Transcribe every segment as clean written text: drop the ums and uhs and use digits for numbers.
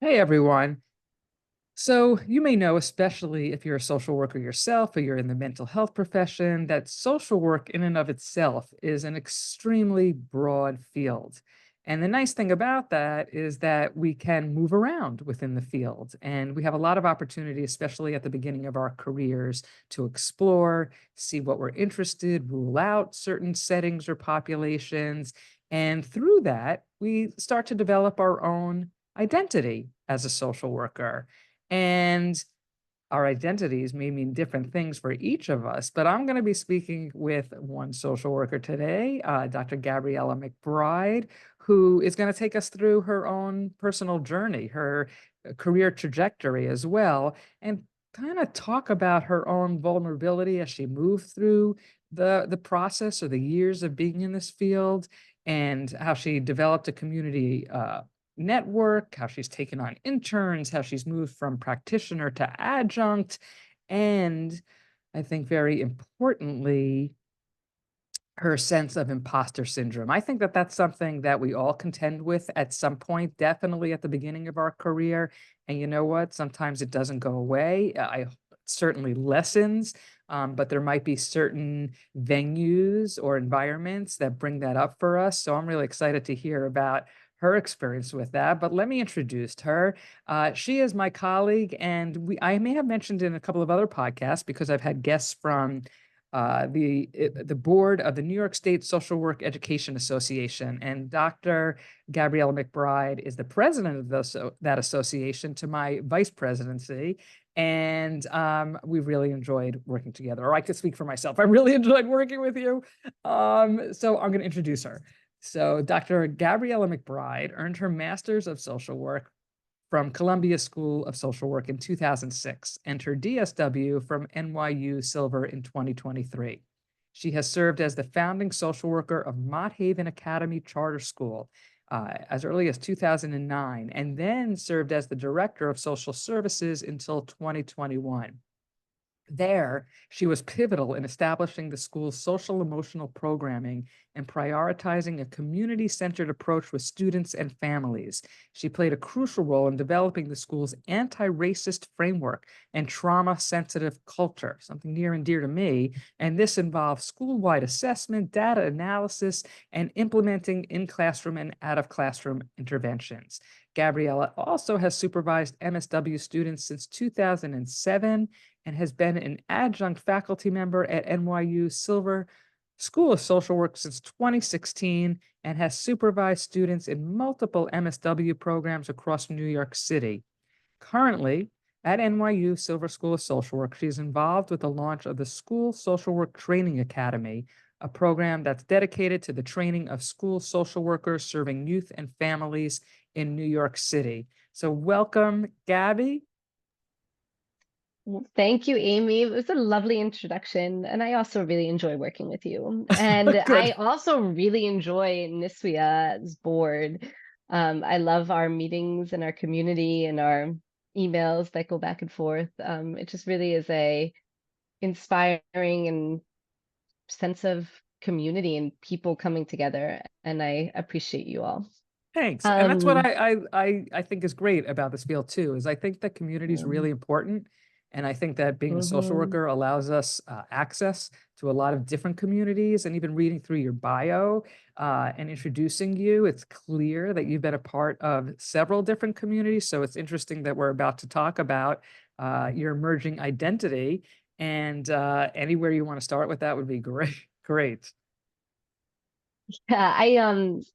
Hey everyone. So, you may know, especially if you're a social worker yourself or you're in the mental health profession, that social work in and of itself is an extremely broad field. And the nice thing about that is that we can move around within the field. And we have a lot of opportunity, especially at the beginning of our careers, to explore, see what we're interested, rule out certain settings or populations. And through that, we start to develop our own identity as a social worker. And our identities may mean different things for each of us, but I'm going to be speaking with one social worker today, Dr. Gabriella McBride, who is going to take us through her own personal journey, her career trajectory as well, and kind of talk about her own vulnerability as she moved through the process or the years of being in this field, and how she developed a community network, how she's taken on interns, how she's moved from practitioner to adjunct, and I think very importantly, her sense of imposter syndrome. I think that that's something that we all contend with at some point, definitely at the beginning of our career. And you know what? Sometimes it doesn't go away. I certainly lessens, but there might be certain venues or environments that bring that up for us. So I'm really excited to hear about her experience with that. But let me introduce her. She is my colleague, and I may have mentioned in a couple of other podcasts because I've had guests from the board of the New York State Social Work Education Association, and Dr. Gabriella McBride is the president of that association to my vice presidency. And we really enjoyed working together. Or I could speak for myself. I really enjoyed working with you. So I'm going to introduce her. So Dr. Gabriella McBride earned her master's of social work from Columbia School of Social Work in 2006 and her DSW from NYU Silver in 2023. She has served as the founding social worker of Mott Haven Academy Charter School as early as 2009, and then served as the director of social services until 2021. There, she was pivotal in establishing the school's social emotional programming and prioritizing a community centered approach with students and families. She played a crucial role in developing the school's anti racist framework and trauma sensitive culture, something near and dear to me. And this involves school wide assessment, data analysis, and implementing in classroom and out of classroom interventions. Gabriella also has supervised MSW students since 2007 and has been an adjunct faculty member at NYU Silver School of Social Work since 2016 and has supervised students in multiple MSW programs across New York City. Currently, at NYU Silver School of Social Work, she's involved with the launch of the School Social Work Training Academy, a program that's dedicated to the training of school social workers serving youth and families in New York City. So welcome, Gabby. Well, thank you, Amy. It was a lovely introduction, and I also really enjoy working with you. And I Good. also really enjoy NISWIA's board. I love our meetings and our community and our emails that go back and forth. It just really is a inspiring and sense of community and people coming together, and I appreciate you all. Thanks. And that's what Um, I think is great about this field too, is I think that community is really important. And I think that being a social mhm. worker allows us access to a lot of different communities. And even reading through your bio and introducing you, it's clear that you've been a part of several different communities. So it's interesting that we're about to talk about your emerging identity. And anywhere you want to start with that would be great. Great. Yeah,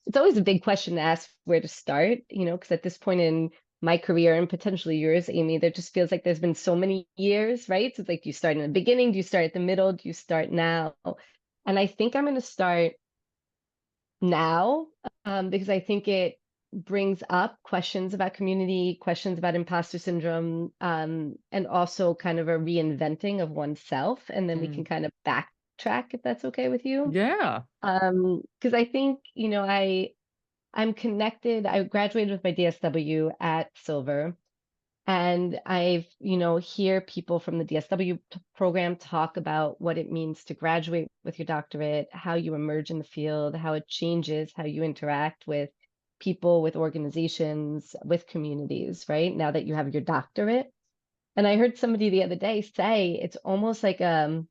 it's always a big question to ask where to start, because at this point in my career and potentially yours, Amy, there just feels like there's been so many years, right? So it's like, do you start in the beginning? Do you start at the middle? Do you start now? And I think I'm going to start now, because I think it brings up questions about community, questions about imposter syndrome, and also kind of a reinventing of oneself. And then we Mm, can kind of backtrack if that's okay with you. yeah. Because I think, I'm connected. I graduated with my DSW at Silver, and I've, hear people from the DSW program talk about what it means to graduate with your doctorate, how you emerge in the field, how it changes how you interact with people, with organizations, with communities, right? Now that you have your doctorate. And I heard somebody the other day say it's almost like a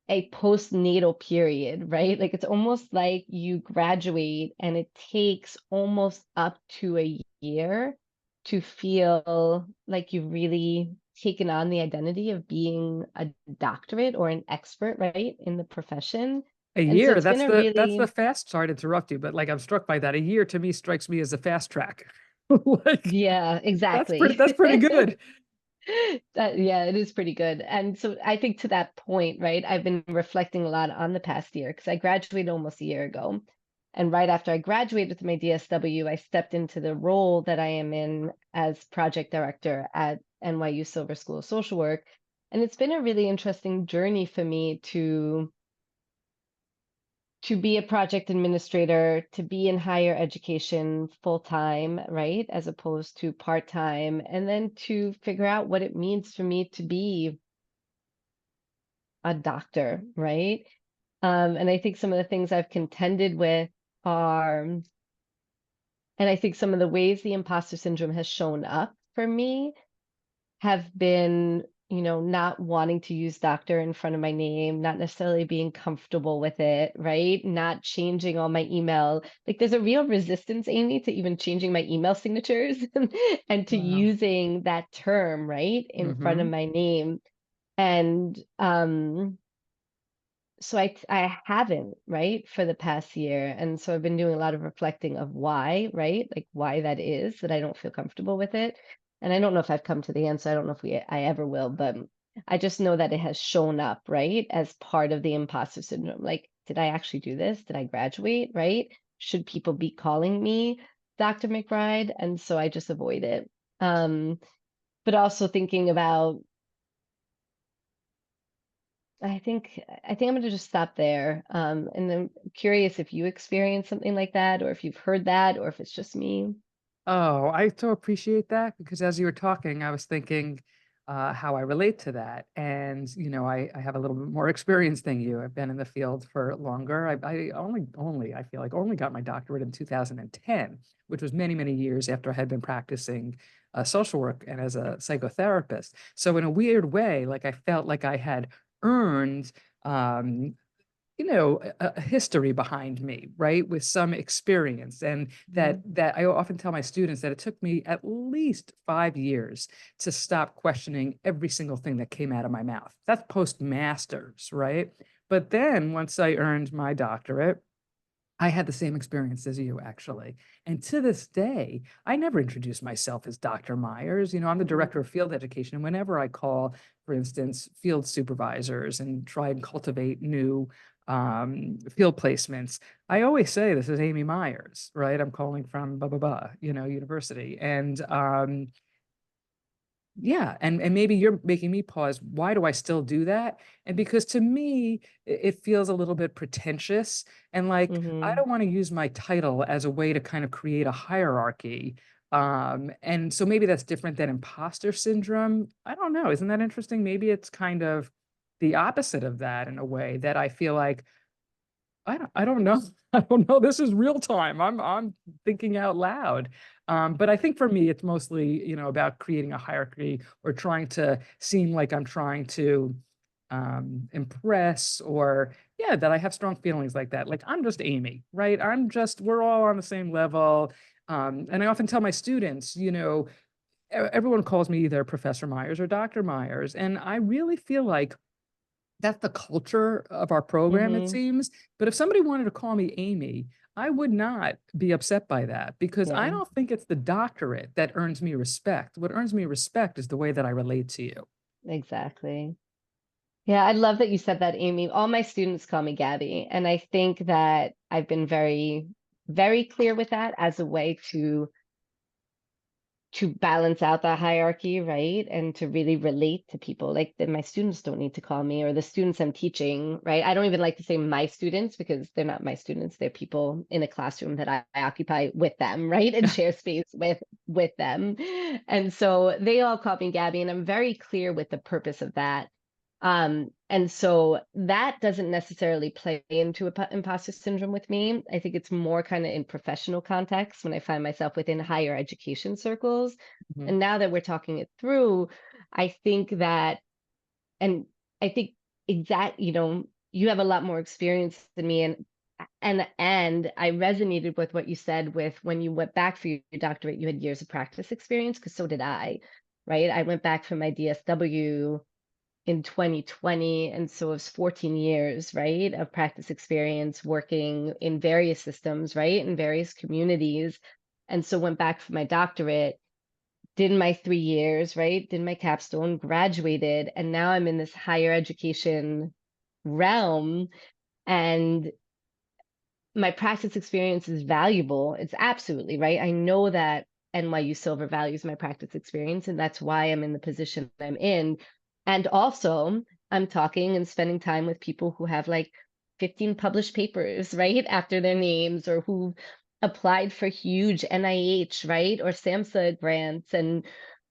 postnatal period, right? Like it's almost like you graduate and it takes almost up to a year to feel like you've really taken on the identity of being a doctorate or an expert, right, in the profession. A And so year, it's been a that's the really, fast, sorry to interrupt you, but, like, I'm struck by that. A year to me strikes me as a fast track. Like, yeah, exactly. that's pretty good. That, yeah, it is pretty good. And so I think to that point, right, I've been reflecting a lot on the past year because I graduated almost a year ago. And right after I graduated with my DSW, I stepped into the role that I am in as project director at NYU Silver School of Social Work. And it's been a really interesting journey for me to be a project administrator, to be in higher education full time, right, as opposed to part time, and then to figure out what it means for me to be a doctor, right? And I think some of the things I've contended with are, and I think some of the ways the imposter syndrome has shown up for me have been, not wanting to use doctor in front of my name, not necessarily being comfortable with it, right? Not changing all my email. Like there's a real resistance, Amy, to even changing my email signatures and to Wow. using that term, right, in front of Mhm. my name. And so I haven't, right, for the past year. And so I've been doing a lot of reflecting of why, right? Like why that is that I don't feel comfortable with it. And I don't know if I've come to the answer. I don't know if I ever will, but I just know that it has shown up, right, as part of the imposter syndrome. Like, did I actually do this? Did I graduate, right? Should people be calling me Dr. McBride? And so I just avoid it. But also thinking about I think I'm gonna just stop there. And then curious if you experienced something like that, or if you've heard that, or if it's just me. Oh, I so appreciate that because as you were talking, I was thinking how I relate to that. And, I have a little bit more experience than you. I've been in the field for longer. I I feel like only got my doctorate in 2010, which was many, many years after I had been practicing social work and as a psychotherapist. So in a weird way, like I felt like I had earned um, a history behind me, right? With some experience. And that Mhm. that I often tell my students that it took me at least 5 years to stop questioning every single thing that came out of my mouth. That's postmasters, right? But then once I earned my doctorate, I had the same experience as you, actually. And to this day, I never introduce myself as Dr. Myers. I'm the Mhm. director of field education. And whenever I call, for instance, field supervisors and try and cultivate new field placements, I always say, this is Amy Myers, right? I'm calling from blah, blah, blah, university. And yeah, and maybe you're making me pause. Why do I still do that? And because to me, it feels a little bit pretentious and like I Mhm. don't want to use my title as a way to kind of create a hierarchy. And so maybe that's different than imposter syndrome. I don't know. Isn't that interesting? Maybe it's kind of the opposite of that in a way that I feel like I don't know. I don't know. This is real time. I'm thinking out loud. But I think for me, it's mostly, about creating a hierarchy or trying to seem like I'm trying to impress or yeah, that I have strong feelings like that. Like I'm just Amy, right? We're all on the same level. And I often tell my students, everyone calls me either Professor Myers or Dr. Myers. And I really feel like that's the culture of our program, it Mhm. seems, but if somebody wanted to call me Amy, I would not be upset by that because I Yeah, don't think it's the doctorate that earns me respect. What earns me respect is the way that I relate to you. exactly. Yeah, I love that you said that, Amy. All my students call me Gabby, and I think that I've been very, very clear with that as a way to balance out that hierarchy, right? And to really relate to people. Like that my students don't need to call me or the students I'm teaching, right? I don't even like to say my students because they're not my students. They're people in a classroom that I occupy with them, right? And share space with them. And so they all call me Gabby, and I'm very clear with the purpose of that. And so that doesn't necessarily play into imposter syndrome with me. I think it's more kind of in professional context when I find myself within higher education circles. Mhm. And now that we're talking it through, I think that, and I think you have a lot more experience than me, and I resonated with what you said with when you went back for your doctorate, you had years of practice experience, because so did I, right? I went back for my DSW in 2020, and so it's 14 years, right, of practice experience working in various systems, right, in various communities. And so went back for my doctorate, did my 3 years, right, did my capstone, graduated, and now I'm in this higher education realm. And my practice experience is valuable. It's absolutely right. I know that NYU Silver values my practice experience, and that's why I'm in the position I'm in. And also, I'm talking and spending time with people who have like 15 published papers, right, after their names, or who applied for huge NIH, right, or SAMHSA grants. And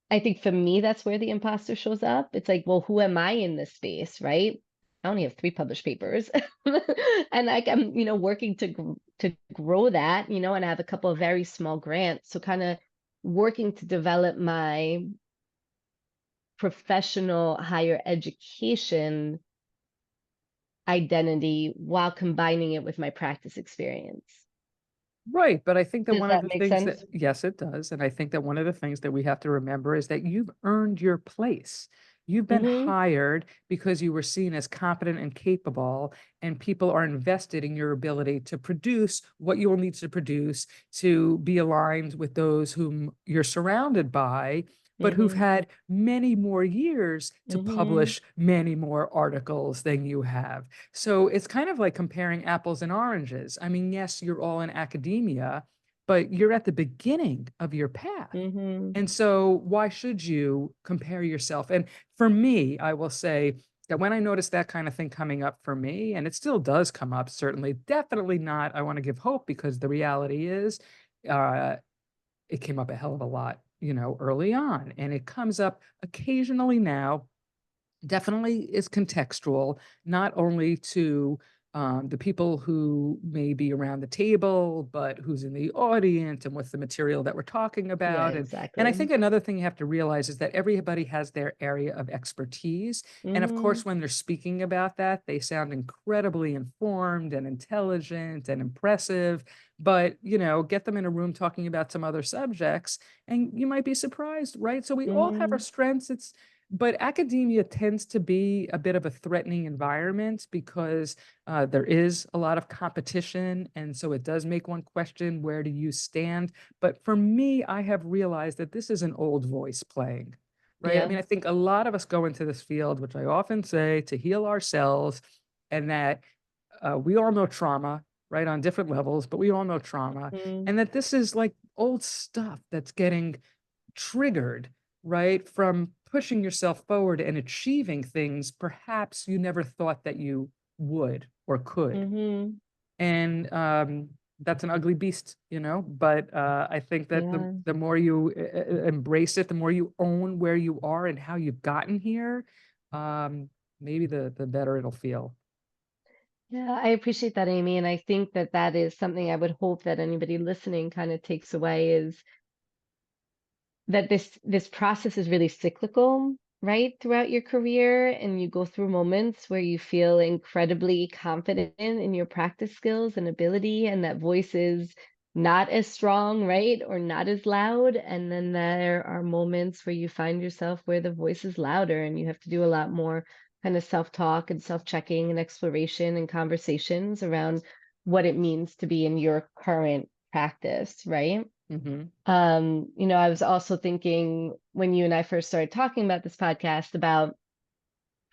I think for me, that's where the imposter shows up. It's like, well, who am I in this space, right? I only have 3 published papers. And like I'm, working to grow that, and I have a couple of very small grants. So kind of working to develop my professional higher education identity while combining it with my practice experience. Right, but I think that Does one of that the make things that, sense? yes, it does. And I think that one of the things that we have to remember is that you've earned your place. You've been Mm-hmm. hired because you were seen as competent and capable, and people are invested in your ability to produce what you will need to produce to be aligned with those whom you're surrounded by, but who've Mm-hmm. had many more years to Mm-hmm. publish many more articles than you have. So it's kind of like comparing apples and oranges. I mean, yes, you're all in academia, but you're at the beginning of your path. Mm-hmm. And so why should you compare yourself? And for me, I will say that when I noticed that kind of thing coming up for me, and it still does come up, certainly, definitely not, I want to give hope, because the reality is, uh, it came up a hell of a lot, early on. And it comes up occasionally now, definitely is contextual, not only to the people who may be around the table, but who's in the audience and what's the material that we're talking Yeah, about. And I exactly. think another thing you have to realize is that everybody has their area of expertise. And of Mm-hmm. course, when they're speaking about that, they sound incredibly informed and intelligent and impressive. But, get them in a room talking about some other subjects, and you might be surprised, right? So we all have our Mm-hmm. strengths. But academia tends to be a bit of a threatening environment, because there is a lot of competition. And so it does make one question, where do you stand? But for me, I have realized that this is an old voice playing, right? I Yeah. mean, I think a lot of us go into this field, which I often say, to heal ourselves, and that we all know trauma, right, on different levels, but we all know trauma. Mm-hmm. And that this is like old stuff that's getting triggered, right, from pushing yourself forward and achieving things perhaps you never thought that you would or could. Mm-hmm. And that's an ugly beast, but I think that the, Yeah. the more you embrace it, the more you own where you are and how you've gotten here, um, maybe the better it'll feel. Yeah, I appreciate that, Amy. And I think that that is something I would hope that anybody listening kind of takes away, is that this process is really cyclical, right, throughout your career, and you go through moments where you feel incredibly confident in your practice skills and ability, and that voice is not as strong, right, or not as loud. And then there are moments where you find yourself where the voice is louder, and you have to do a lot more kind of self-talk and self-checking and exploration and conversations around what it means to be in your current practice, right? Hmm. I was also thinking when you and I first started talking about this podcast about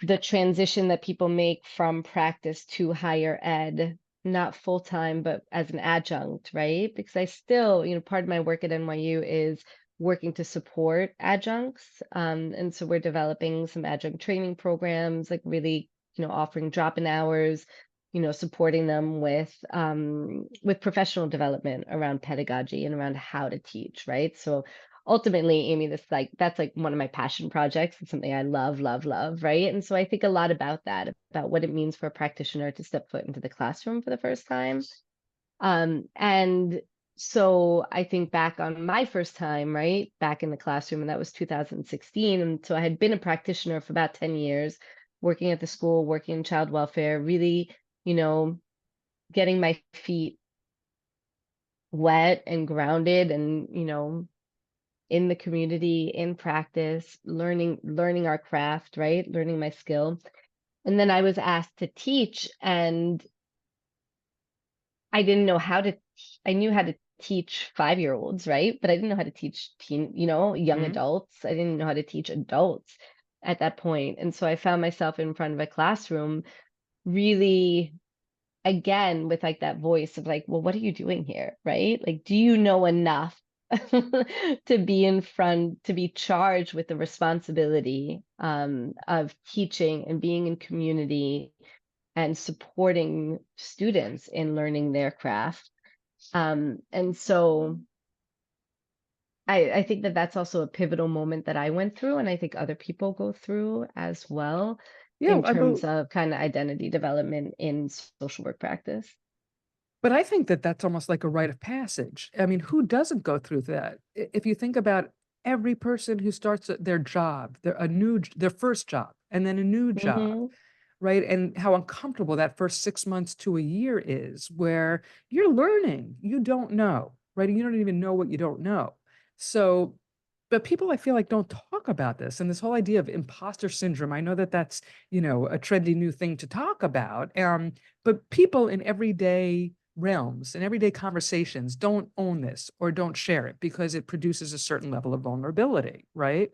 the transition that people make from practice to higher ed, not full time, but as an adjunct, right? Because I still, part of my work at NYU is working to support adjuncts. And so we're developing some adjunct training programs, like really, offering drop-in hours, supporting them with professional development around pedagogy and around how to teach, right? So ultimately, Amy, that's like one of my passion projects. It's something I love, love, love, right? And so I think a lot about that, about what it means for a practitioner to step foot into the classroom for the first time. And so I think back on my first time, right, back in the classroom, and that was 2016. And so I had been a practitioner for about 10 years, working at the school, working in child welfare, really, you know, getting my feet wet and grounded and, in the community, in practice, learning our craft, right? Learning my skill. And then I was asked to teach, and I didn't know how to I knew how to teach 5-year-olds, right? But I didn't know how to teach young Mhm. adults. I didn't know how to teach adults at that point. And so I found myself in front of a classroom really again with like that voice of like, well, what are you doing here? Right? Like, do you know enough to be in front, to be charged with the responsibility of teaching and being in community and supporting students in learning their craft. And so I think that that's also a pivotal moment that I went through, and I think other people go through as well Yeah, in terms of kind of identity development in social work practice. but I think that that's almost like a rite of passage. I mean, who doesn't go through that? If you think about every person who starts their job, their first job, and then a new job, Hmm. right? And how uncomfortable that first 6 months to a year is, where you're learning, you don't know, right? You don't even know what you don't know. So, but people I feel like don't talk about this, and this whole idea of imposter syndrome. I know that that's, a trendy new thing to talk about. But people in everyday realms and everyday conversations don't own this or don't share it because it produces a certain level of vulnerability, right?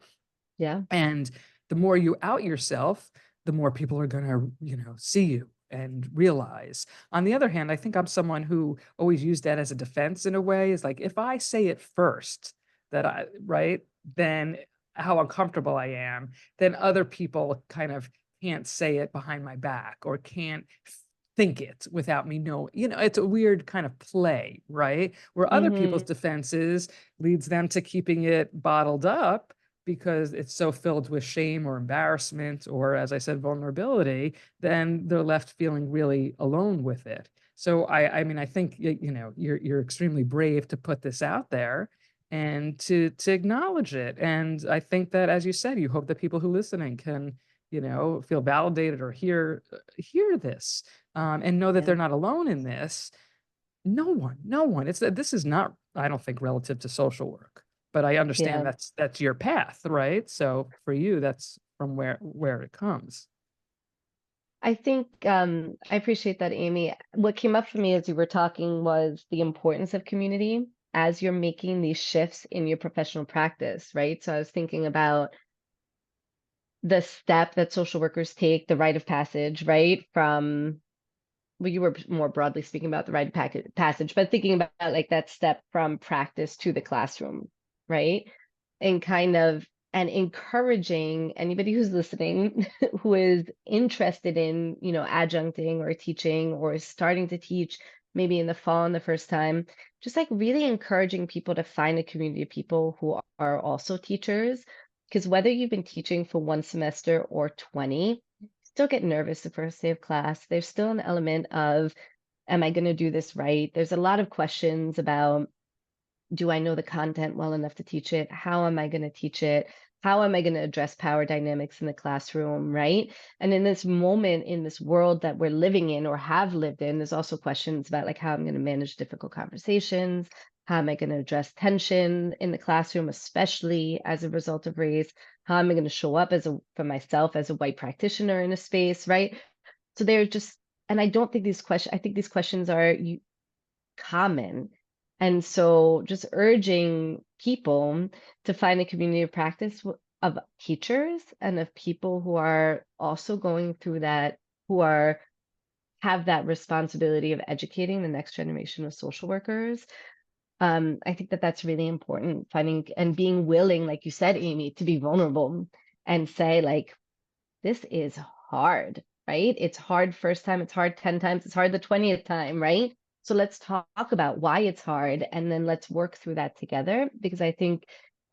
Yeah. And the more you out yourself, the more people are going to, see you and realize. On the other hand, I think I'm someone who always used that as a defense in a way. Is like, if I say it first, right, then how uncomfortable I am, then other people kind of can't say it behind my back or can't think it without me knowing. It's a weird kind of play, right? Where other people's Hmm. defenses leads them to keeping it bottled up because it's so filled with shame or embarrassment or, as I said, vulnerability, then they're left feeling really alone with it. So I mean, I think you're extremely brave to put this out there and to acknowledge it. And I think that, as you said, you hope that people who listening can, feel validated or hear this, and know that Yeah. they're not alone in this. No one. It's that this is not, I don't think, relative to social work, but I understand Yeah. that's your path, right? So for you, that's from where it comes. I think I appreciate that, Amy. What came up for me as you were talking was the importance of community as you're making these shifts in your professional practice, right? So I was thinking about the step that social workers take, the rite of passage, right? From, well, you were more broadly speaking about the rite of passage, but thinking about like that step from practice to the classroom, right? And kind of and encouraging anybody who's listening who is interested in, adjuncting or teaching or starting to teach maybe in the fall and the first time, just like really encouraging people to find a community of people who are also teachers. Because whether you've been teaching for 1 semester or 20, still get nervous the first day of class. There's still an element of, am I going to do this right? There's a lot of questions about, do I know the content well enough to teach it? How am I going to teach it? How am I going to address power dynamics in the classroom, right? And in this moment, in this world that we're living in or have lived in, there's also questions about like how I'm going to manage difficult conversations. How am I going to address tension in the classroom, especially as a result of race? How am I going to show up for myself as a white practitioner in a space, right? So they're just, and I don't think these questions, I think these questions are common. And so just urging people to find a community of practice of teachers and of people who are also going through that, who are have that responsibility of educating the next generation of social workers. I think that that's really important, finding and being willing, like you said, Amy, to be vulnerable and say like, this is hard, right? It's hard first time, it's hard 10 times, it's hard the 20th time, right? So let's talk about why it's hard and then let's work through that together because I think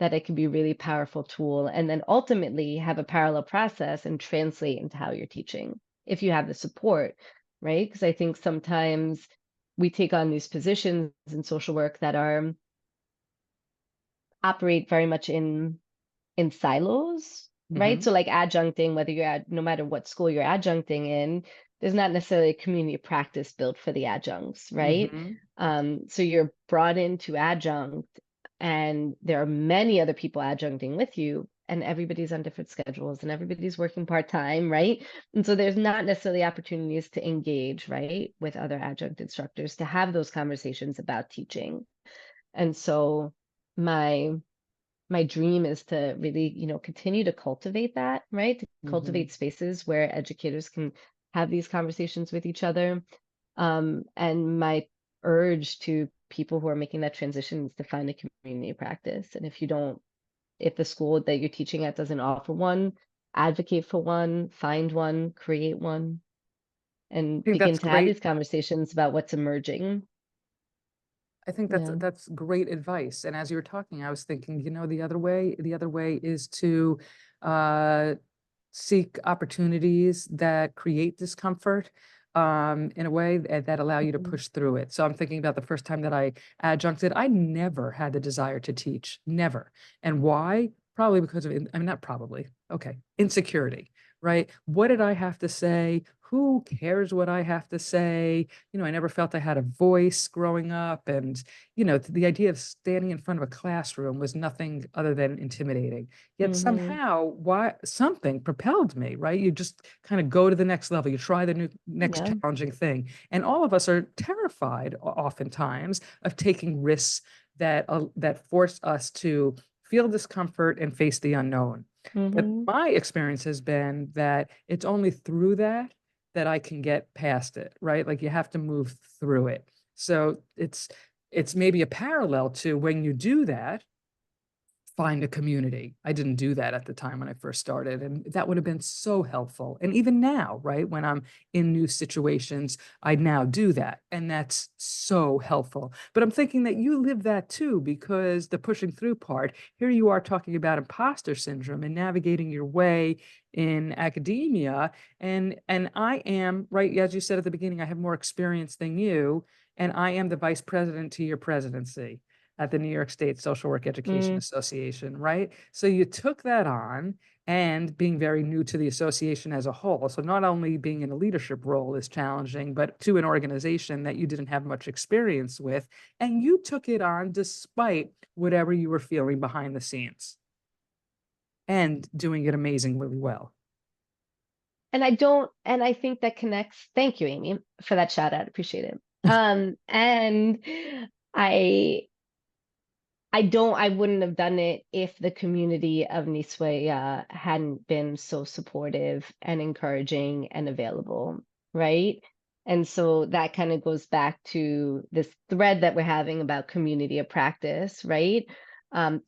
that it can be a really powerful tool, and then ultimately have a parallel process and translate into how you're teaching if you have the support, right? Because I think sometimes we take on these positions in social work that are operate very much in silos, right? Hmm. So like adjuncting, whether you're at no matter what school you're adjuncting in, there's not necessarily a community practice built for the adjuncts, right? Hmm. So you're brought into adjunct, and there are many other people adjuncting with you, and everybody's on different schedules and everybody's working part-time, right? And so there's not necessarily opportunities to engage, right, with other adjunct instructors to have those conversations about teaching. And so my my dream is to really, continue to cultivate that, right? To Hmm. cultivate spaces where educators can have these conversations with each other. And my urge to people who are making that transition is to find a community practice. And if the school that you're teaching at doesn't offer one, advocate for one, find one, create one, and I think begin that's to have great. these conversations about what's emerging. I think that's Yeah. that's great advice. And as you were talking, I was thinking, the other way is to uh, seek opportunities that create discomfort in a way that allow you to Mhm. push through it. So I'm thinking about the first time that I adjuncted, I never had the desire to teach, never. And why? Probably because of, I mean, not probably, okay, insecurity, right? What did I have to say? Who cares what I have to say? I never felt I had a voice growing up. And, the idea of standing in front of a classroom was nothing other than intimidating. Yet Mhm. somehow, why something propelled me, right? You just kind of go to the next level. You try the next Yeah. challenging thing. And all of us are terrified oftentimes of taking risks that force us to feel discomfort and face the unknown. But Mhm. my experience has been that it's only through that I can get past it, right? Like you have to move through it. So it's maybe a parallel to when you do that, find a community. I didn't do that at the time when I first started, and that would have been so helpful. And even now, right, when I'm in new situations, I now do that, and that's so helpful. But I'm thinking that you live that too, because the pushing through part, here you are talking about imposter syndrome and navigating your way in academia, and I am, right, as you said at the beginning, I have more experience than you, and I am the vice president to your presidency at the New York State Social Work Education Mm. Association, right? So you took that on, and being very new to the association as a whole. So not only being in a leadership role is challenging, but to an organization that you didn't have much experience with, and you took it on despite whatever you were feeling behind the scenes and doing it amazingly well. And I think that connects. Thank you, Amy, for that shout out. Appreciate it. And I I wouldn't have done it if the community of Niswaya hadn't been so supportive and encouraging and available, right? And so that kind of goes back to this thread that we're having about community of practice, right?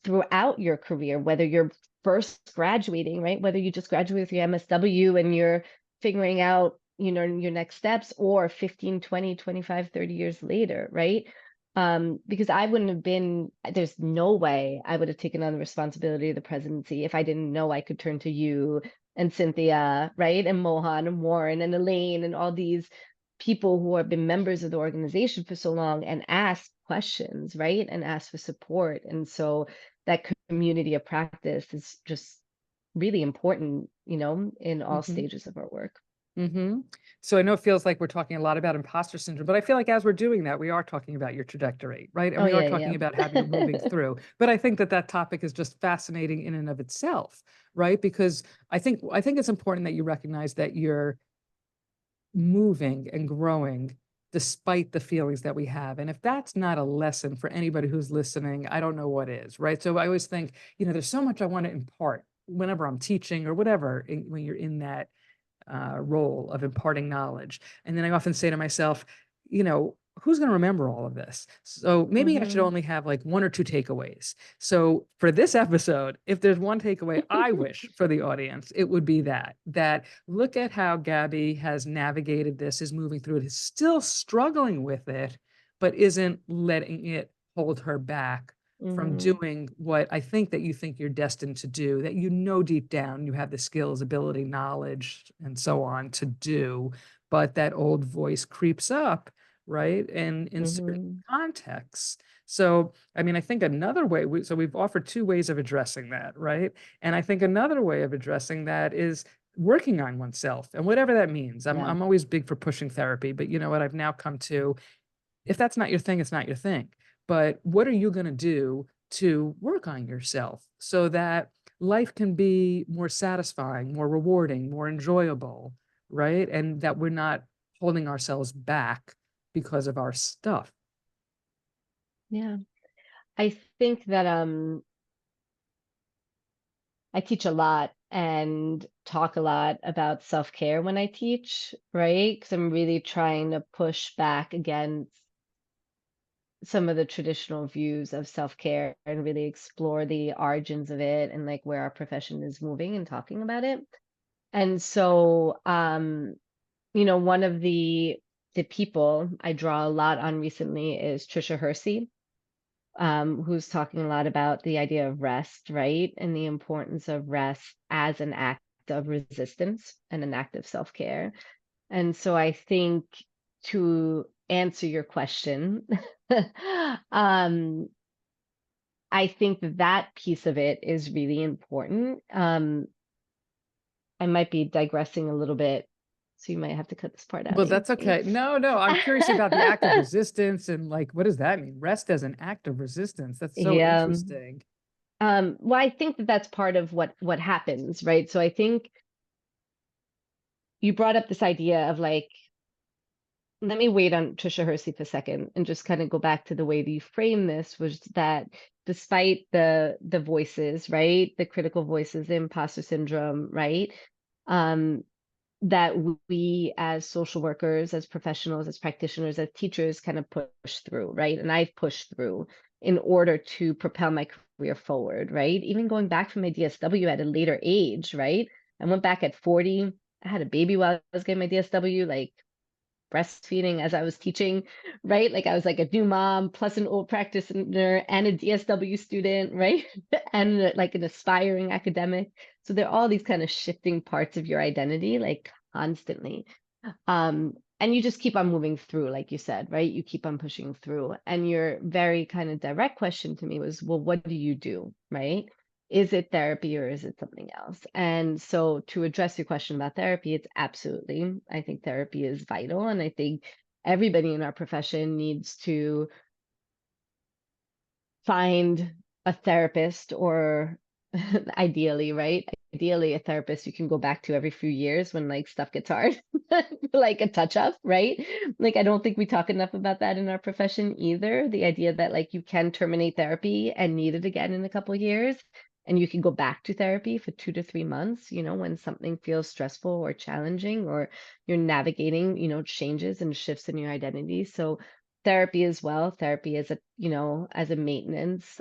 Throughout your career, whether you're first graduating, right? Whether you just graduated with your MSW and you're figuring out, your next steps, or 15, 20, 25, 30 years later, right? Because I wouldn't have been, there's no way I would have taken on the responsibility of the presidency if I didn't know I could turn to you and Cynthia, right? And Mohan and Warren and Elaine and all these people who have been members of the organization for so long and ask questions, right? And ask for support. And so that community of practice is just really important, in all Mhm. stages of our work. Hmm. So I know it feels like we're talking a lot about imposter syndrome, but I feel like as we're doing that, we are talking about your trajectory, right? And Oh, we are yeah, talking about how you're moving yeah. through. But I think that that topic is just fascinating in and of itself, right? Because I think it's important that you recognize that you're moving and growing despite the feelings that we have. And if that's not a lesson for anybody who's listening, I don't know what is, right? So I always think, there's so much I want to impart whenever I'm teaching or whatever, when you're in that role of imparting knowledge. And then I often say to myself, who's going to remember all of this? So maybe I should Hmm. only have like one or two takeaways. So for this episode, if there's one takeaway I wish for the audience, it would be that look at how Gabby has navigated this, is moving through it, is still struggling with it, but isn't letting it hold her back from Mhm. doing what I think that you think you're destined to do, that you know deep down you have the skills, ability, knowledge, and so on to do, but that old voice creeps up, right? And in certain Mhm. contexts. So, I mean, I think another way, so we've offered two ways of addressing that, right? And I think another way of addressing that is working on oneself and whatever that means. I'm, Yeah. I'm always big for pushing therapy, but you know what? I've now come to, if that's not your thing, it's not your thing. But what are you going to do to work on yourself so that life can be more satisfying, more rewarding, more enjoyable, right? And that we're not holding ourselves back because of our stuff. Yeah. I think that I teach a lot and talk a lot about self-care when I teach, right? Because I'm really trying to push back against some of the traditional views of self-care and really explore the origins of it and like where our profession is moving and talking about it. And so one of the people I draw a lot on recently is Trisha Hersey, who's talking a lot about the idea of rest, right? And the importance of rest as an act of resistance and an act of self-care. And so I think to answer your question, um, I think that piece of it is really important. I might be digressing a little bit, so you might have to cut this part out, Well, Amy. that's okay. No, no, I'm curious about the act of resistance and like, what does that mean? Rest as an act of resistance. That's so Yeah. interesting. Well, I think that that's part of what happens, right? So I think you brought up this idea of like, let me wait on Trisha Hersey for a second and just kind of go back to the way that you frame this was that despite the voices, right? The critical voices, the imposter syndrome, right? Um, that we as social workers, as professionals, as practitioners, as teachers kind of push through, right? And I've pushed through in order to propel my career forward, right? Even going back from my DSW at a later age, right? I went back at 40. I had a baby while I was getting my DSW, like breastfeeding as I was teaching, right? Like I was like a new mom plus an old practitioner and a DSW student, right? And like an aspiring academic. So there are all these kind of shifting parts of your identity, like constantly. And you just keep on moving through, like you said, right? You keep on pushing through. And your very kind of direct question to me was, well, what do you do, right? Is it therapy or is it something else? And so to address your question about therapy, it's absolutely, I think therapy is vital. And I think everybody in our profession needs to find a therapist or ideally, right? Ideally, a therapist you can go back to every few years when like stuff gets hard, like a touch up, right? Like, I don't think we talk enough about that in our profession either. The idea that like you can terminate therapy and need it again in a couple of years. And you can go back to therapy for 2 to 3 months, when something feels stressful or challenging, or you're navigating, changes and shifts in your identity. So therapy as well, therapy as as a maintenance,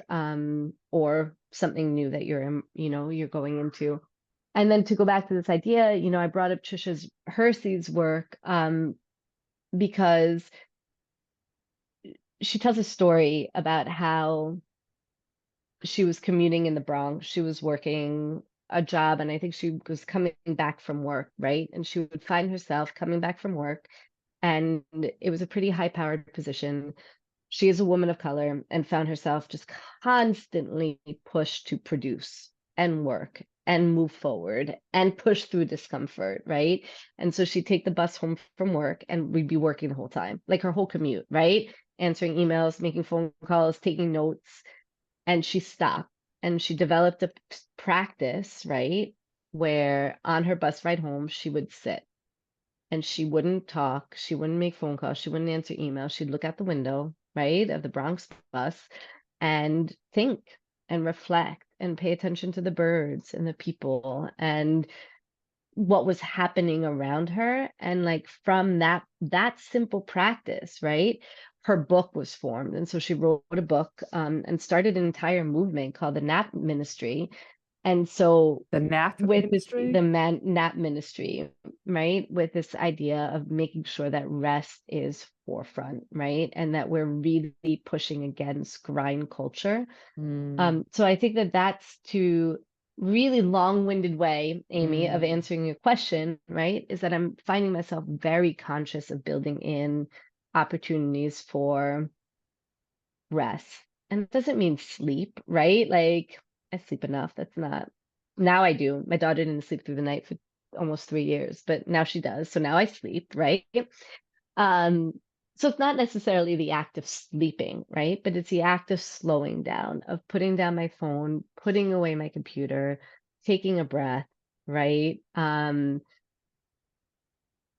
or something new that you're going into. And then to go back to this idea, I brought up Trisha's Hersey's work, because she tells a story about how she was commuting in the Bronx. She was working a job, and I think she was coming back from work, right? And she would find herself coming back from work, and it was a pretty high powered position. She is a woman of color and found herself just constantly pushed to produce and work and move forward and push through discomfort, right? And so she'd take the bus home from work and we'd be working the whole time, like her whole commute, right? Answering emails, making phone calls, taking notes. And she stopped and she developed a practice, right? Where on her bus ride home, she would sit and she wouldn't talk, she wouldn't make phone calls, she wouldn't answer emails. She'd look out the window, right, of the Bronx bus and think and reflect and pay attention to the birds and the people and what was happening around her. And like from that simple practice, right, her book was formed. And so she wrote a book, and started an entire movement called the Nap Ministry. And so The nap with this, industry? the man nap ministry, right? With this idea of making sure that rest is forefront, right? And that we're really pushing against grind culture. Mm, So I think that that's to really long-winded way, Amy, of mm. answering your question, right? Is that I'm finding myself very conscious of building in opportunities for rest. And it doesn't mean sleep, right? Like I sleep enough. That's not now I do. My daughter didn't sleep through the night for almost 3 years, but now she does. So now I sleep, right? Um, so it's not necessarily the act of sleeping, right? But it's the act of slowing down, of putting down my phone, putting away my computer, taking a breath, right?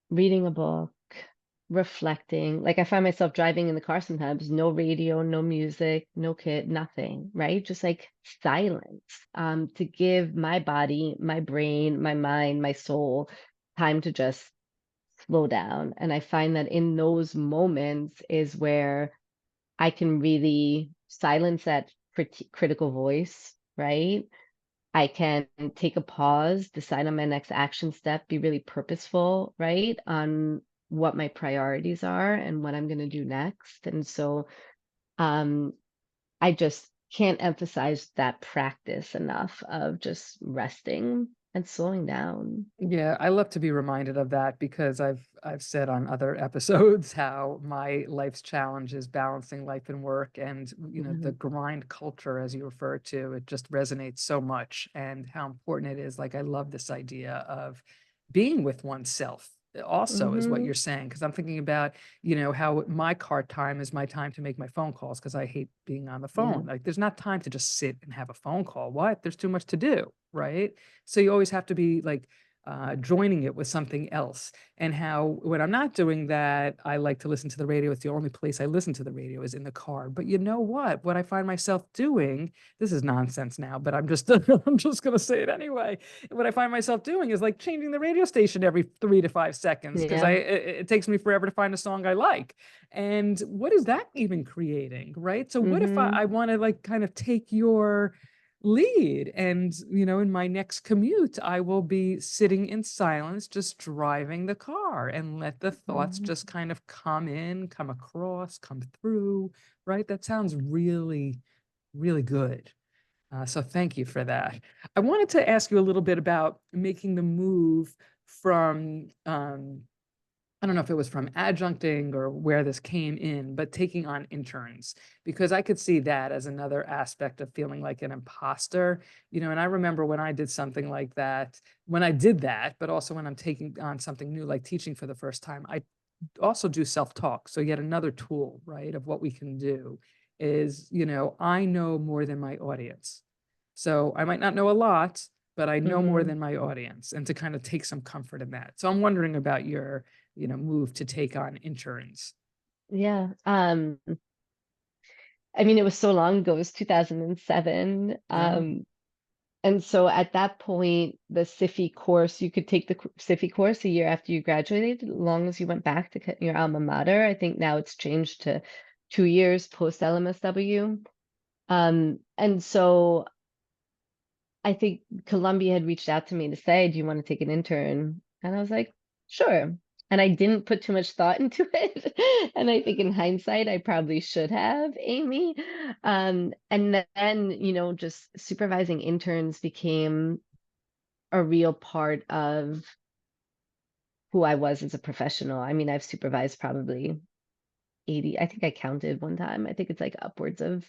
Reading a book, reflecting. Like I find myself driving in the car sometimes, no radio, no music, no kid, nothing, right? Just like silence, to give my body, my brain, my mind, my soul time to just slow down. And I find that in those moments is where I can really silence that critical voice, right? I can take a pause, decide on my next action step, be really purposeful, right? On what my priorities are and what I'm going to do next. And so um, I just can't emphasize that practice enough of just resting and slowing down. Yeah, I love to be reminded of that because I've said on other episodes how my life's challenge is balancing life and work, and the Mhm. grind culture, as you refer to, it just resonates so much, and how important it is. Like, I love this idea of being with oneself also is what Mhm. you're saying, because I'm thinking about how my car time is my time to make my phone calls, because I hate being on the Yeah. phone. Like, there's not time to just sit and have a phone call. What? There's too much to do, right? So you always have to be like joining it with something else. And how, when I'm not doing that, I like to listen to the radio. It's the only place I listen to the radio is in the car. But you know what? What I find myself doing, this is nonsense now, but I'm just I'm just gonna say it anyway. What I find myself doing is like changing the radio station every 3 to 5 seconds, because Yeah. it takes me forever to find a song I like. And what is that even creating, right? So what if I Mhm. want to like kind of take your lead, and in my next commute I will be sitting in silence, just driving the car, and let the thoughts Mhm. just kind of come in, come across, come through, right? That sounds really, really good. So thank you for that. I wanted to ask you a little bit about making the move from I don't know if it was from adjuncting or where this came in, but taking on interns, because I could see that as another aspect of feeling like an imposter. And I remember when I did something like that, when I did that, but also when I'm taking on something new, like teaching for the first time, I also do self-talk. So yet another tool, right, of what we can do is, I know more than my audience. So I might not know a lot, but I know more Mhm. than my audience, and to kind of take some comfort in that. So I'm wondering about your move to take on interns. Yeah. I mean, it was so long ago. It was 2007. Yeah. And so at that point, the SIFI course, you could take the SIFI course a year after you graduated, as long as you went back to your alma mater. I think now it's changed to 2 years post LMSW. And so I think Columbia had reached out to me to say, do you want to take an intern? And I was like, sure. And I didn't put too much thought into it. And I think in hindsight, I probably should have, Amy. And then, just supervising interns became a real part of who I was as a professional. I mean, I've supervised probably 80, I think I counted one time. I think it's like upwards of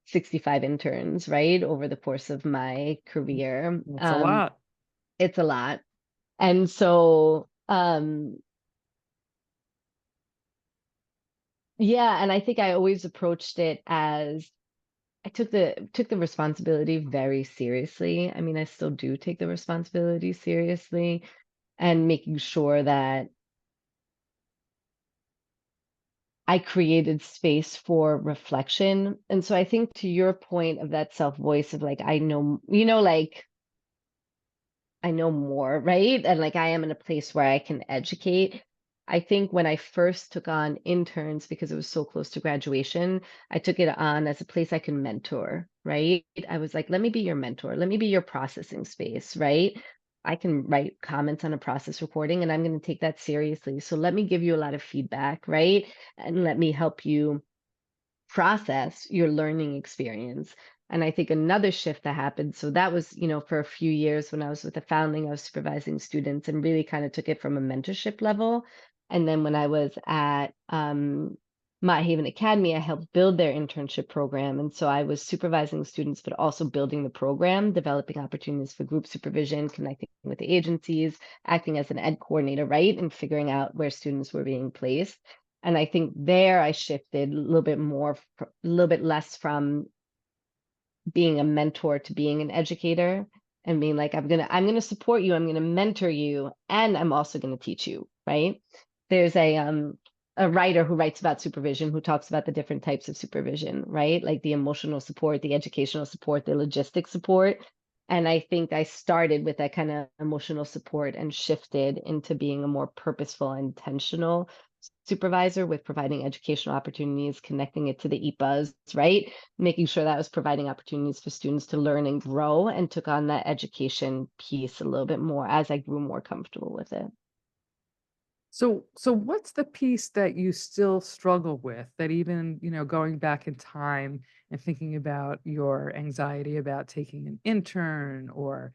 65 interns, right, over the course of my career. That's a lot. It's a lot. And so, yeah, and I think I always approached it as I took the responsibility very seriously. I mean, I still do take the responsibility seriously, and making sure that I created space for reflection. And so I think to your point of that self voice of like, I know, like I know more, right? And like I am in a place where I can educate. I think when I first took on interns, because it was so close to graduation, I took it on as a place I can mentor, right? I was like, let me be your mentor. Let me be your processing space, right? I can write comments on a process recording and I'm going to take that seriously. So let me give you a lot of feedback, right? And let me help you process your learning experience. And I think another shift that happened, so that was, for a few years when I was with the founding, I was supervising students and really kind of took it from a mentorship level. And then when I was at Mott Haven Academy, I helped build their internship program. And so I was supervising students, but also building the program, developing opportunities for group supervision, connecting with the agencies, acting as an ed coordinator, right? And figuring out where students were being placed. And I think there I shifted a little bit more, a little bit less from being a mentor to being an educator and being like, I'm gonna support you, I'm gonna mentor you, and I'm also gonna teach you, right? There's a writer who writes about supervision who talks about the different types of supervision, right? Like the emotional support, the educational support, the logistic support. And I think I started with that kind of emotional support and shifted into being a more purposeful, intentional supervisor with providing educational opportunities, connecting it to the EPAs, right? Making sure that was providing opportunities for students to learn and grow, and took on that education piece a little bit more as I grew more comfortable with it. So what's the piece that you still struggle with that even, going back in time and thinking about your anxiety about taking an intern or,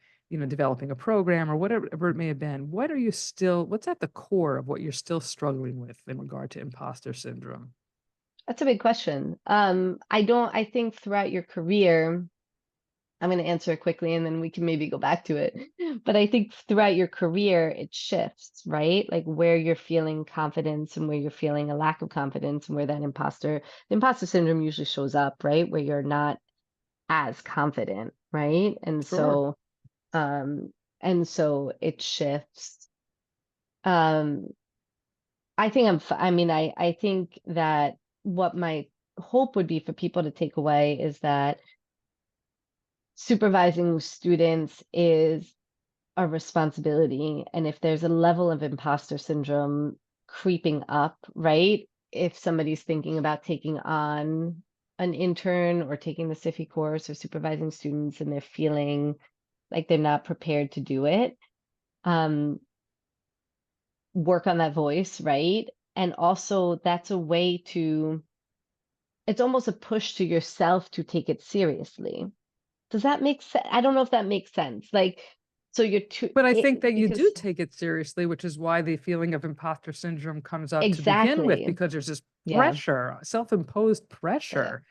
developing a program or whatever it may have been, what's at the core of what you're still struggling with in regard to imposter syndrome? That's a big question. I think throughout your career, I'm going to answer it quickly and then we can maybe go back to it. But I think throughout your career, it shifts, right? Like where you're feeling confidence and where you're feeling a lack of confidence, and where the imposter syndrome usually shows up, right? Where you're not as confident, right? Sure. Um, and so it shifts. Um, I mean, I think that what my hope would be for people to take away is that supervising students is a responsibility. And if there's a level of imposter syndrome creeping up, right? If somebody's thinking about taking on an intern or taking the SIFI course or supervising students and they're feeling like they're not prepared to do it, um, work on that voice, right? And also that's a way to, it's almost a push to yourself to take it seriously. Does that make sense? I don't know if that makes sense. Like, so you're too But I think it, that you do because take it seriously, which is why the feeling of imposter syndrome comes up to begin with, exactly. because there's this Yeah. pressure, self-imposed Yeah. pressure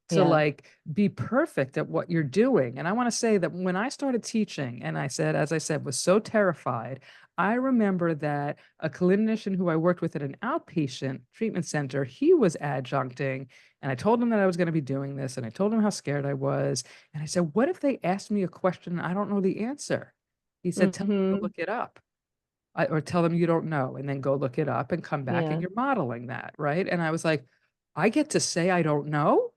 to Yeah. like be perfect at what you're doing. And I want to say that when I started teaching, and as I said, was so terrified, I remember that a clinician who I worked with at an outpatient treatment center, he was adjuncting, and I told him that I was going to be doing this, and I told him how scared I was. And I said, what if they asked me a question and I don't know the answer? He said, "Tell them to go Mhm. look it up, or tell them you don't know, and then go look it up and come back and Yeah. you're modeling that, right?" And I was like, "I get to say I don't know?"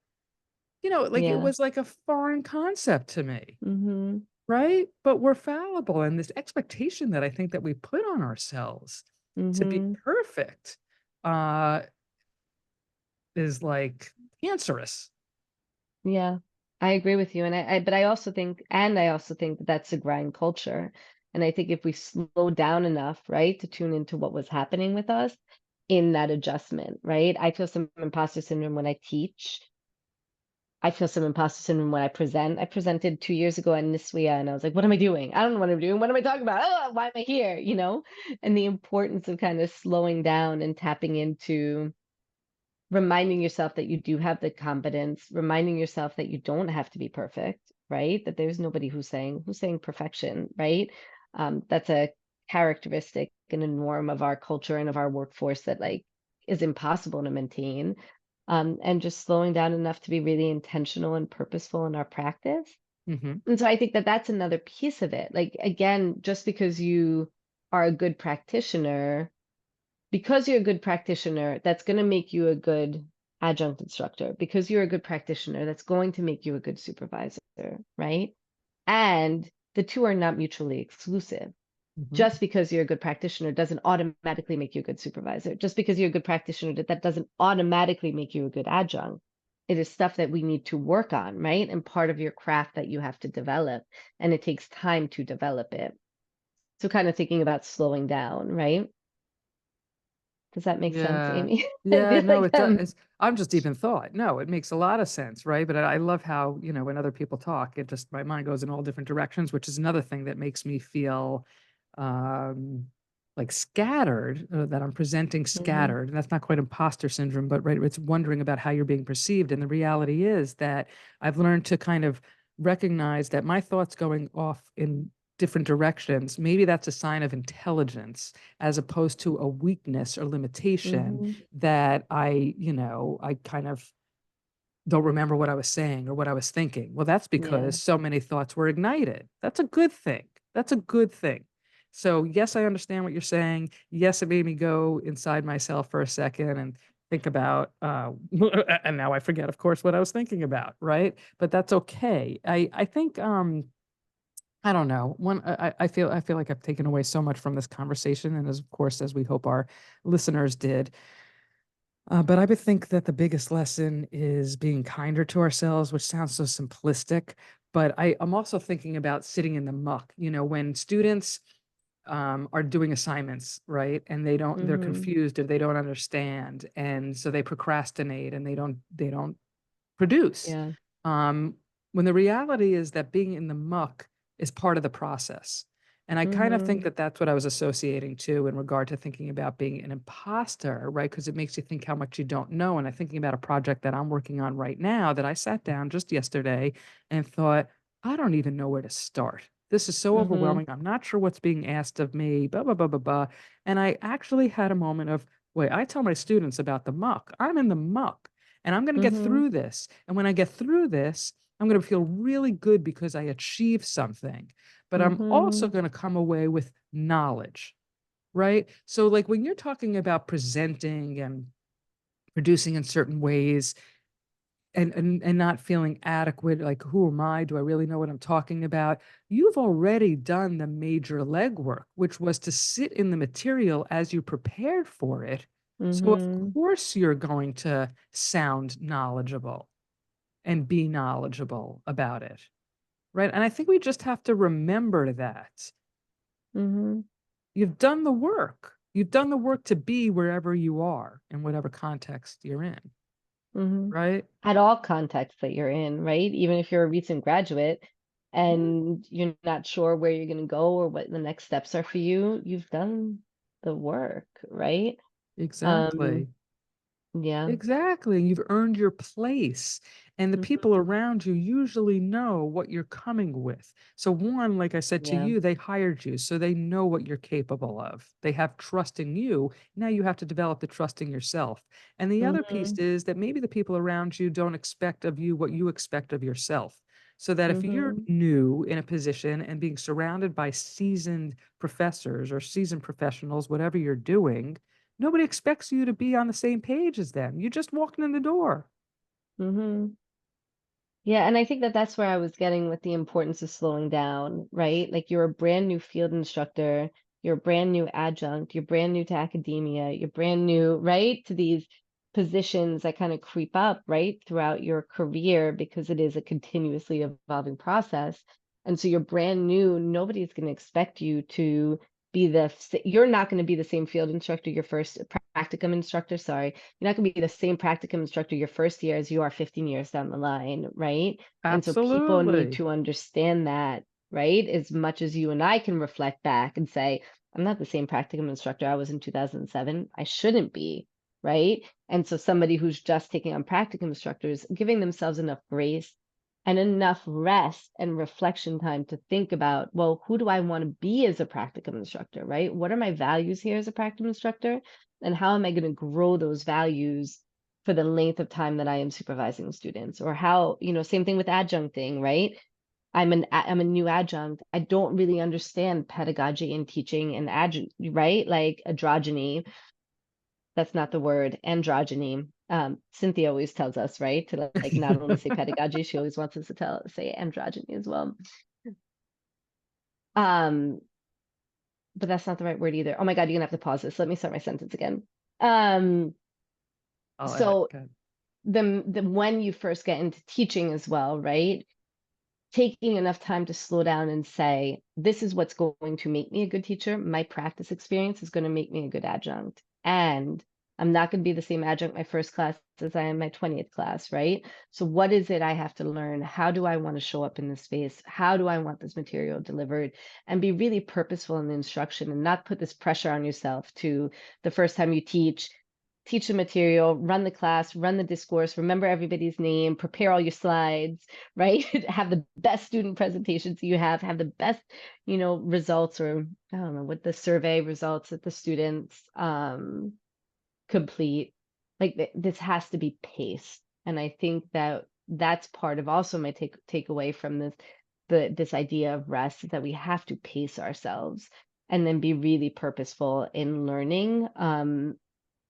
Like it Yeah. was like a foreign concept to me, Mhm. right? But we're fallible, and this expectation that I think that we put on ourselves to be Mhm. perfect, uh, is like cancerous. Yeah. I agree with you. And but I also think that that's a grind culture. And I think if we slow down enough, right, to tune into what was happening with us in that adjustment, right? I feel some imposter syndrome when I teach. I feel some imposter syndrome when I present. I presented 2 years ago in NISWIA and I was like, what am I doing? I don't know what I'm doing. What am I talking about? Oh, why am I here? And the importance of kind of slowing down and tapping into reminding yourself that you do have the competence, reminding yourself that you don't have to be perfect, right? That there's nobody who's saying perfection, right? That's a characteristic and a norm of our culture and of our workforce that like is impossible to maintain. And just slowing down enough to be really intentional and purposeful in our practice. Mhm. And so I think that that's another piece of it. Like again, just because you are a good practitioner, because you're a good practitioner, that's going to make you a good adjunct instructor. Because you're a good practitioner, that's going to make you a good supervisor, right? And the two are not mutually exclusive. Mhm. Just because you're a good practitioner doesn't automatically make you a good supervisor. Just because you're a good practitioner, that doesn't automatically make you a good adjunct. It is stuff that we need to work on, right? And part of your craft that you have to develop, and it takes time to develop it. So kind of thinking about slowing down, right? Does that make sense, Yeah. Amy? I Yeah, feel no, like it does. I'm just deep in thought. No, it makes a lot of sense, right? But I love how, when other people talk, it just my mind goes in all different directions, which is another thing that makes me feel um like scattered, that I'm presenting hmm scattered. And that's not quite imposter syndrome, but right, it's wondering about how you're being perceived. And the reality is that I've learned to kind of recognize that my thoughts going off in different directions, maybe that's a sign of intelligence as opposed to a weakness or limitation hmm that I kind of don't remember what I was saying or what I was thinking. Well, that's Yeah. because so many thoughts were ignited. That's a good thing. That's a good thing. So, yes, I understand what you're saying. Yes, it made me go inside myself for a second and think about, and now I forget, of course, what I was thinking about, right? But that's okay. I think, I don't know. I feel like I've taken away so much from this conversation, and as of course as we hope our listeners did. But I would think that the biggest lesson is being kinder to ourselves, which sounds so simplistic. But I'm also thinking about sitting in the muck. When students are doing assignments, right, and they're hmm confused or they don't understand, and so they procrastinate and they don't produce. Yeah. Um, when the reality is that being in the muck is part of the process. And I kind of think hmm that that's what I was associating to in regard to thinking about being an imposter, right? Because it makes you think how much you don't know. And I'm thinking about a project that I'm working on right now that I sat down just yesterday and thought, I don't even know where to start. This is so hmm overwhelming. I'm not sure what's being asked of me, blah, blah, blah, blah, blah. And I actually had a moment of, wait, I tell my students about the muck. I'm in the muck and I'm going to get hmm through this. And when I get through this, I'm going to feel really good because I achieved something. But I'm also hmm going to come away with knowledge, right? So, like when you're talking about presenting and producing in certain ways and not feeling adequate, like who am I? Do I really know what I'm talking about? You've already done the major legwork, which was to sit in the material as you prepared for it. So, of hmm course, you're going to sound knowledgeable and be knowledgeable about it, right? And I think we just have to remember that hmm you've done the work. You've done the work to be wherever you are in whatever context you're in, hmm right? At all contexts that you're in, right? Even if you're a recent graduate Yeah, and you're not sure where you're going to go or what the next steps are for you, you've done the work, right? Um, exactly. yeah. Exactly. You've earned your place. And the people hmm around you usually know what you're coming with. So, one, like I said to Yeah. you, they hired you. So they know what you're capable of. They have trust in you. Now you have to develop the trust in yourself. And the other piece hmm is that maybe the people around you don't expect of you what you expect of yourself. So that if you're hmm new in a position and being surrounded by seasoned professors or seasoned professionals, whatever you're doing, nobody expects you to be on the same page as them. You're just walking in the door. hmm Yeah, and I think that that's where I was getting with the importance of slowing down, right? Like you're a brand new field instructor, you're a brand new adjunct, you're brand new to academia, you're brand new, right, to these positions that kind of creep up, right, throughout your career because it is a continuously evolving process. And so you're brand new, nobody's going to expect you to be you're not going to be the same field instructor, your first practicum instructor, sorry, you're not going to be the same practicum instructor your first year as you are 15 years down the line, right? And so people need Absolutely. to understand that, right? As much as you and I can reflect back and say, I'm not the same practicum instructor I was in 2007. I shouldn't be, right? And so somebody who's just taking on practicum instructors, giving themselves enough grace and enough rest and reflection time to think about, well, who do I want to be as a practicum instructor, right? What are my values here as a practicum instructor? And how am I going to grow those values for the length of time that I am supervising students? Or how, same thing with adjuncting, right? I'm a new adjunct. I don't really understand pedagogy and teaching and adjunct, right? Like androgyny. That's not the word, androgyny. Cynthia always tells us, right, to like not only say pedagogy, she always wants us to say androgyny as well. Um, but that's not the right word either. Oh my God, you're gonna have to pause this. Let me start my sentence again. Um, I'll edit. so Good. the when you first get into teaching as well, right? Taking enough time to slow down and say, this is what's going to make me a good teacher. My practice experience is going to make me a good adjunct. And I'm not going to be the same adjunct my first class as I am my 20th class, right? So, what is it I have to learn? How do I want to show up in this space? How do I want this material delivered? And be really purposeful in the instruction and not put this pressure on yourself to the first time you teach the material, run the class, run the discourse, remember everybody's name, prepare all your slides, right? Have the best student presentations you have the best, results, or I don't know what the survey results that the students complete. Like this has to be paced. And I think that that's part of also my takeaway from this idea of rest is that we have to pace ourselves and then be really purposeful in learning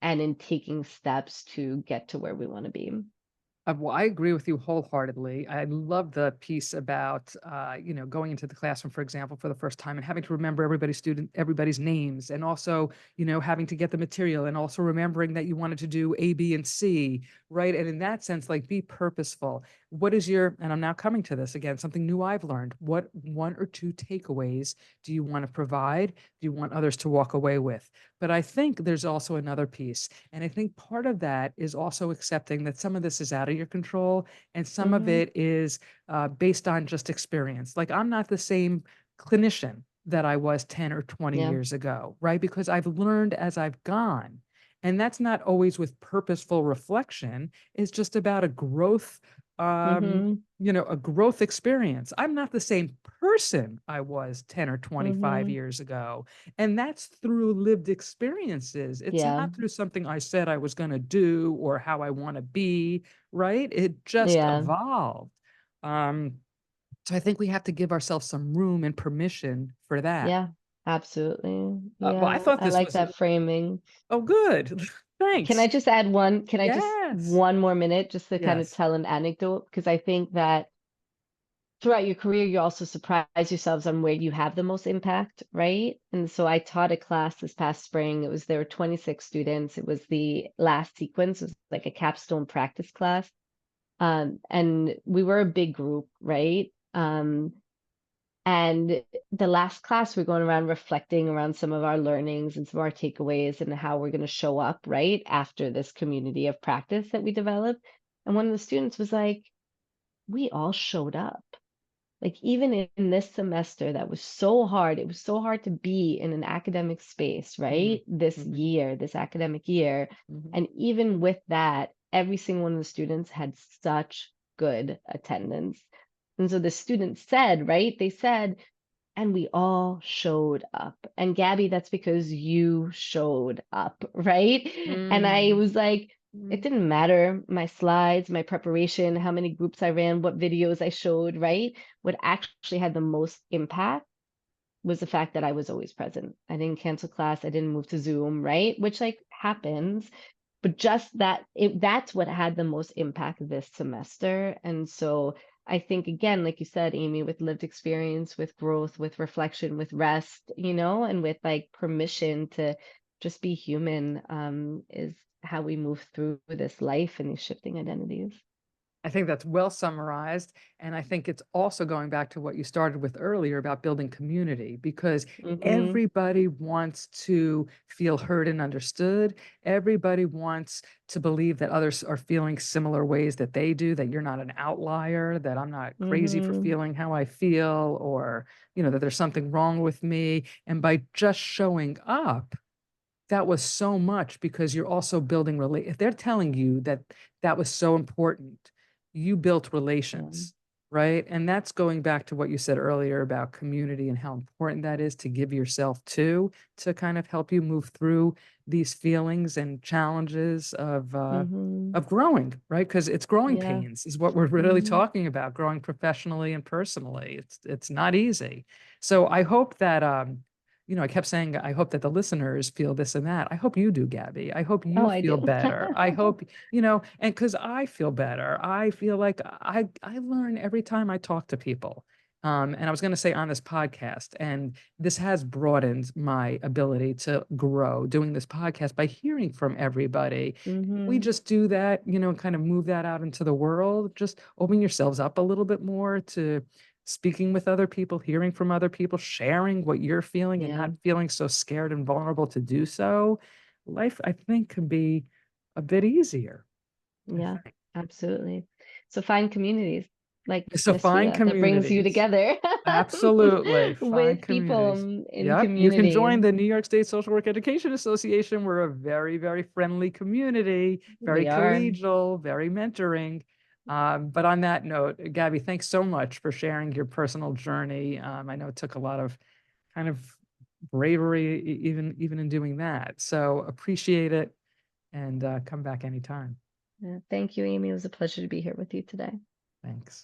and in taking steps to get to where we want to be. Well, I agree with you wholeheartedly. I love the piece about, going into the classroom, for example, for the first time and having to remember everybody's names, and also, having to get the material, and also remembering that you wanted to do A, B, and C, right? And in that sense, like, be purposeful. And I'm now coming to this again, something new I've learned. What one or two takeaways do you want to provide? Do you want others to walk away with? But I think there's also another piece. And I think part of that is also accepting that some of this is out of your control, and some of Mm-hmm. it is based on just experience. Like, I'm not the same clinician that I was 10 or 20 Yeah. years ago, right? Because I've learned as I've gone. And that's not always with purposeful reflection. It's just about a growth, um, Mm-hmm. a growth experience. I'm not the same person I was 10 or 25 Mm-hmm. years ago. And that's through lived experiences. It's Yeah. not through something I said I was going to do or how I want to be, right? It just Yeah. evolved. Um, so I think we have to give ourselves some room and permission for that. Yeah. Absolutely. Well, I Yeah. thought I this like was, that framing. oh, good. Can I Thanks. just add one? Can I just Yes. one more minute just to kind of Yes. tell an anecdote? Because I think that throughout your career, you also surprise yourselves on where you have the most impact, right? And so I taught a class this past spring. There were 26 students. It was the last sequence. It was like a capstone practice class. And we were a big group, right? And the last class, we're going around reflecting around some of our learnings and some of our takeaways and how we're going to show up, right? After this community of practice that we developed. And one of the students was like, we all showed up. Like, even in this semester, that was so hard. It was so hard to be in an academic space, Mhm, right? This mhm, year, this academic year. mhm. And even with that, every single one of the students had such good attendance. And so the students said, right? They said, and we all showed up. And Gabby, that's because you showed up, right? And I Mhm, was like, it mhm, didn't matter my slides, my preparation, how many groups I ran, what videos I showed, right? What actually had the most impact was the fact that I was always present. I didn't cancel class, I didn't move to Zoom, right? Which like happens, but just that's what had the most impact this semester. And so I think again, like you said, Amy, with lived experience, with growth, with reflection, with rest, and with like permission to just be human, is how we move through this life and these shifting identities. I think that's well summarized. And I think it's also going back to what you started with earlier about building community, because Mm-hmm. everybody wants to feel heard and understood. Everybody wants to believe that others are feeling similar ways that they do, that you're not an outlier, that I'm not crazy for Mm-hmm. feeling how I feel, or, that there's something wrong with me. And by just showing up, that was so much, because you're also building if they're telling you that that was so important, you built Yeah. relations, right? And that's going back to what you said earlier about community and how important that is to give yourself to kind of help you move through these feelings and challenges Mm-hmm. of growing, right? Because it's growing Yeah. pains is what we're really Mm-hmm. talking about, growing professionally and personally. It's not easy. So I hope that I kept saying, I hope that the listeners feel this and that. I hope you do, Gabby. I hope Oh, you I feel do. better. I hope, and because I feel better. I feel like I learn every time I talk to people. And I was going to say on this podcast, and this has broadened my ability to grow doing this podcast by hearing from everybody. If we Mhm. just do that, kind of move that out into the world, just open yourselves up a little bit more to speaking with other people, hearing from other people, sharing what you're feeling and Yeah. not feeling so scared and vulnerable to do so. Life, I think, can be a bit easier. I Yeah, think. absolutely. So find communities like So Miss find Fia that brings you communities. together Absolutely, find with people communities. in Yep, you can community. join the New York State Social Work Education Association. We're a very, very friendly community, very We are. collegial, very mentoring. But on that note, Gabby, thanks so much for sharing your personal journey. I know it took a lot of kind of bravery, even in doing that. So appreciate it, and come back anytime. Yeah, thank you, Amy. It was a pleasure to be here with you today. Thanks.